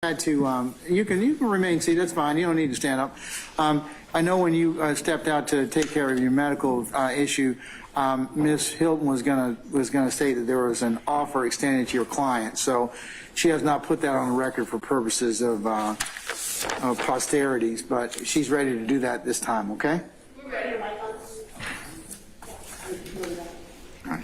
had to, you can remain seated, that's fine, you don't need to stand up. I know when you stepped out to take care of your medical issue, Ms. Hilton was gonna say that there was an offer extended to your client, so she has not put that on the record for purposes of posterities, but she's ready to do that this time, okay? We're ready, Michael. All right.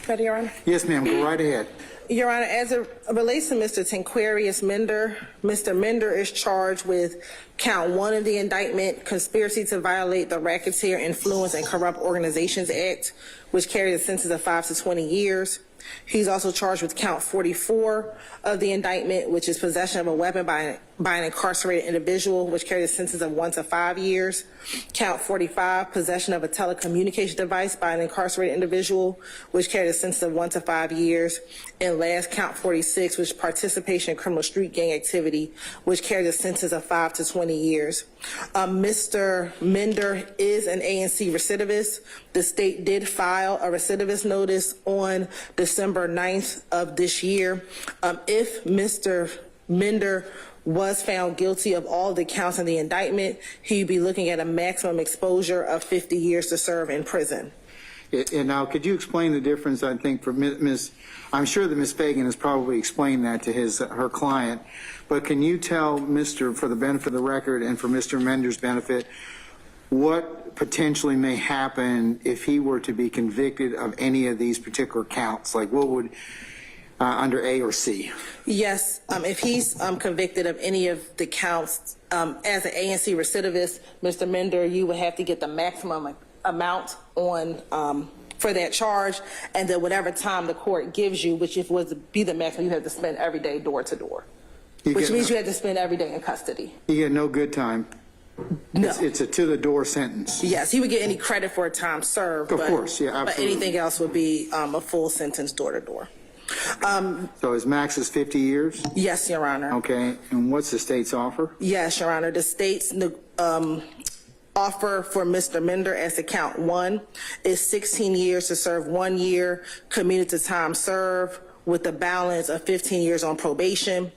Ready, Your Honor? Yes, ma'am, go right ahead. Your Honor, as it relates to Mr. Tanquarius Mender, Mr. Mender is charged with count 1 of the indictment, conspiracy to violate the Racketeer Influence and Corrupt Organizations Act, which carries a sentence of 5 to 20 years. He's also charged with count 44 of the indictment, which is possession of a weapon by an incarcerated individual, which carries a sentence of 1 to 5 years. Count 45, possession of a telecommunication device by an incarcerated individual, which carries a sentence of 1 to 5 years. And last, count 46, which is participation in criminal street gang activity, which carries a sentence of 5 to 20 years. Mr. Mender is an ANC recidivist. The state did file a recidivist notice on December 9th of this year. If Mr. Mender was found guilty of all the counts in the indictment, he'd be looking at a maximum exposure of 50 years to serve in prison. And now, could you explain the difference, I think, for Ms. I'm sure that Ms. Fagan has probably explained that to her client, but can you tell Mr., for the benefit of the record and for Mr. Mender's benefit, what potentially may happen if he were to be convicted of any of these particular counts? Like what would, under A or C? Yes, if he's convicted of any of the counts, as an ANC recidivist, Mr. Mender, you would have to get the maximum amount on for that charge, and then whatever time the court gives you, which if was to be the maximum, you have to spend every day door to door, which means you have to spend every day in custody. You get no good time. No. It's a to-the-door sentence. Yes, he would get any credit for a time served. Of course, yeah, absolutely. But anything else would be a full sentence door to door. So his max is 50 years? Yes, Your Honor. Okay, and what's the state's offer? Yes, Your Honor. The state's offer for Mr. Mender as to count 1 is 16 years to serve 1 year, commuted to time served, with a balance of 15 years on probation.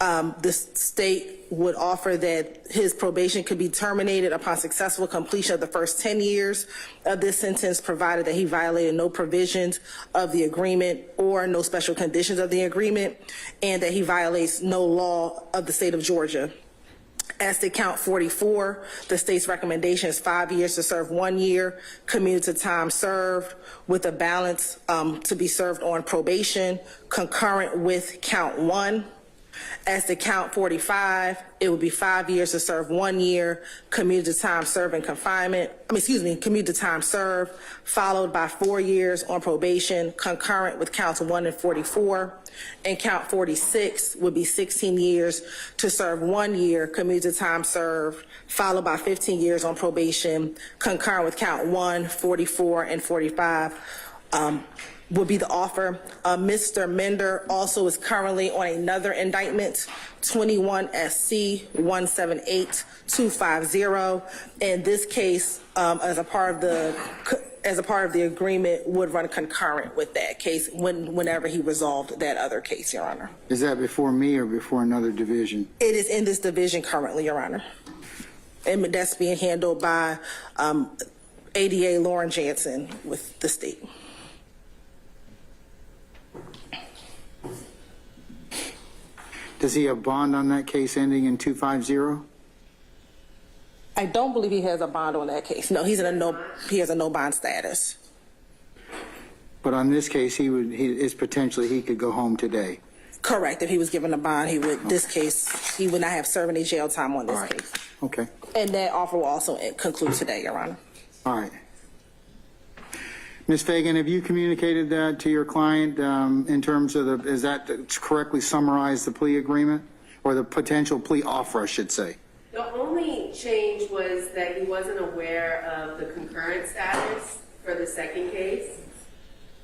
The state would offer that his probation could be terminated upon successful completion of the first 10 years of this sentence, provided that he violated no provisions of the agreement or no special conditions of the agreement, and that he violates no law of the state of Georgia. As to count 44, the state's recommendation is 5 years to serve 1 year, commuted to time served, with a balance to be served on probation, concurrent with count 1. As to count 45, it would be 5 years to serve 1 year, commuted to time served in confinement, commuted to time served, followed by 4 years on probation, concurrent with counts 1 and 44. And count 46 would be 16 years to serve 1 year, commuted to time served, followed by 15 years on probation, concurrent with count 1, 44, and 45. Would be the offer. Mr. Mender also is currently on another indictment, 21 SC 178250. And this case, as a part of the agreement, would run concurrent with that case whenever he resolved that other case, Your Honor. Is that before me or before another division? It is in this division currently, Your Honor. And that's being handled by ADA Lauren Jansen with the state. Does he have bond on that case ending in 250? I don't believe he has a bond on that case. No, he has a no bond status. But on this case, he could go home today. Correct. If he was given a bond, he would. Okay. This case, he would not have served any jail time on this case. Okay. And that offer will also conclude today, Your Honor. All right. Ms. Fagan, have you communicated that to your client in terms of is that to correctly summarize the plea agreement or the potential plea offer, I should say? The only change was that he wasn't aware of the concurrent status for the second case.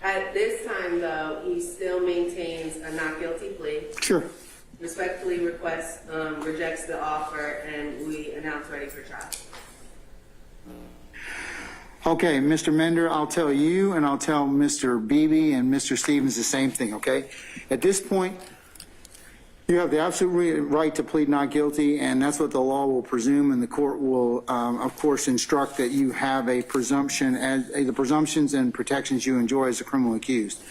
At this time, though, he still maintains a not guilty plea, Sure. respectfully rejects the offer, and we announce ready for trial. Okay, Mr. Mender, I'll tell you and I'll tell Mr. Beebe and Mr. Stevens the same thing, okay? At this point, you have the absolute right to plead not guilty, and that's what the law will presume, and the court will, of course, instruct that you have a presumption, as the presumptions and protections you enjoy as a criminal accused.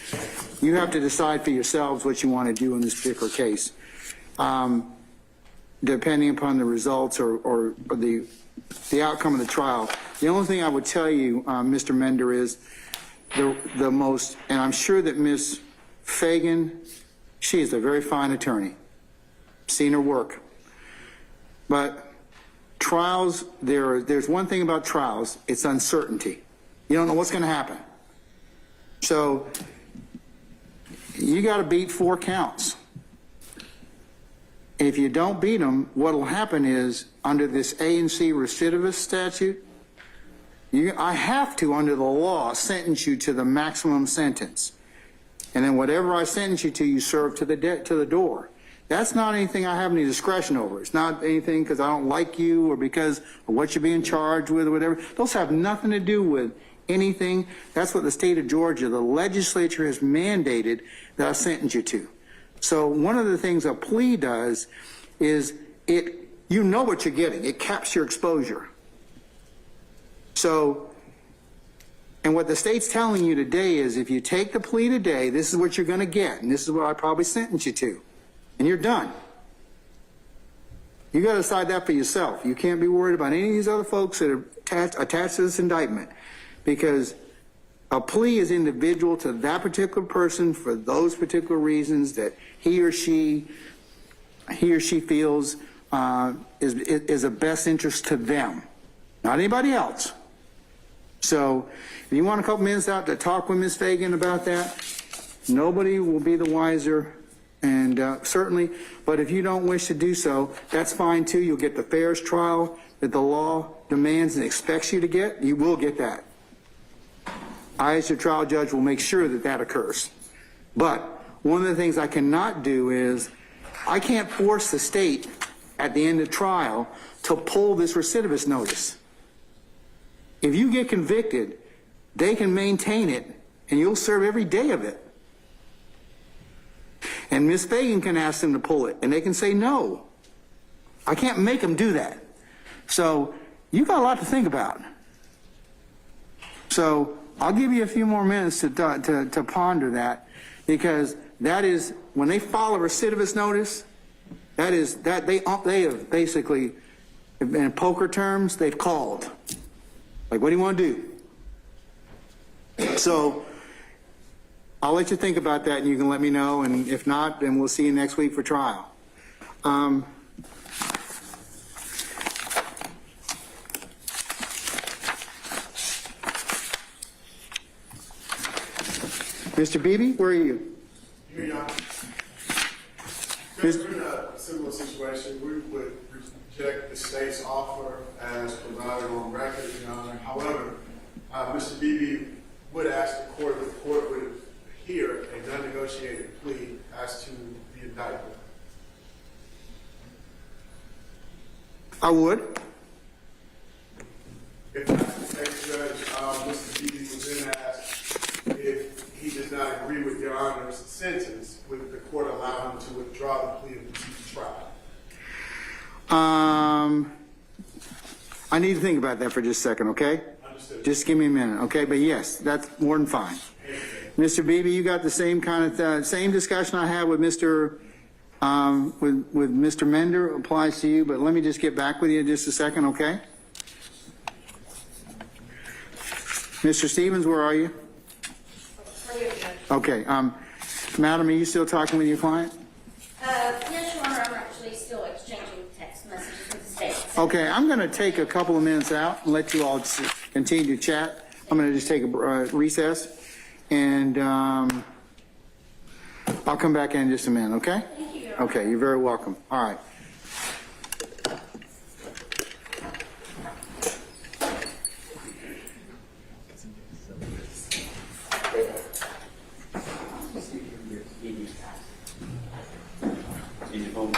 You have to decide for yourselves what you want to do in this particular case, depending upon the results or the outcome of the trial. The only thing I would tell you, Mr. Mender, is the most, and I'm sure that Ms. Fagan, she is a very fine attorney. Seen her work. But trials, there's one thing about trials, it's uncertainty. You don't know what's going to happen. So you got to beat 4 counts. If you don't beat them, what will happen is, under this A&C recidivist statute, I have to, under the law, sentence you to the maximum sentence. And then whatever I sentence you to, you serve to the door. That's not anything I have any discretion over. It's not anything because I don't like you or because of what you're being charged with or whatever. Those have nothing to do with anything. That's what the state of Georgia, the legislature has mandated that I sentence you to. So one of the things a plea does is you know what you're getting. It caps your exposure. So, and what the state's telling you today is if you take the plea today, this is what you're going to get, and this is what I probably sentence you to. And you're done. You got to decide that for yourself. You can't be worried about any of these other folks that are attached to this indictment, because a plea is individual to that particular person for those particular reasons that he or she feels is a best interest to them, not anybody else. So if you want a couple minutes out to talk with Ms. Fagan about that, nobody will be the wiser. And certainly, but if you don't wish to do so, that's fine too. You'll get the fairest trial that the law demands and expects you to get. You will get that. I, as your trial judge, will make sure that that occurs. But one of the things I cannot do is I can't force the state at the end of trial to pull this recidivist notice. If you get convicted, they can maintain it and you'll serve every day of it. And Ms. Fagan can ask them to pull it, and they can say no. I can't make them do that. So you got a lot to think about. So I'll give you a few more minutes to ponder that, because that is, when they file a recidivist notice, that is, that they have basically, in poker terms, they've called. Like, what do you want to do? So I'll let you think about that, and you can let me know, and if not, then we'll see you next week for trial. Mr. Beebe, where are you? Here you are. Because we're in a similar situation, we would reject the state's offer as provided on record, Your Honor. However, Mr. Beebe would ask the court if the court would hear a non-negotiated plea as to the indictment. I would. If that's the case, Judge, Mr. Beebe would then ask if he does not agree with Your Honor's sentence, would the court allow him to withdraw the plea and proceed to trial? I need to think about that for just a second, okay? Understood. Just give me a minute, okay? But yes, that's more than fine. Mr. Beebe, you got the same kind of same discussion I had with Mr. With Mr. Mender applies to you, but let me just get back with you in just a second, okay? Mr. Stevens, where are you? Okay, madam, are you still talking with your client? Yes, Your Honor, I'm actually still exchanging text messages with the state. Okay, I'm going to take a couple of minutes out and let you all continue to chat. I'm going to just take a recess, and I'll come back in just a minute, okay? Thank you, Your Honor. Okay, you're very welcome. All right. Need your phone?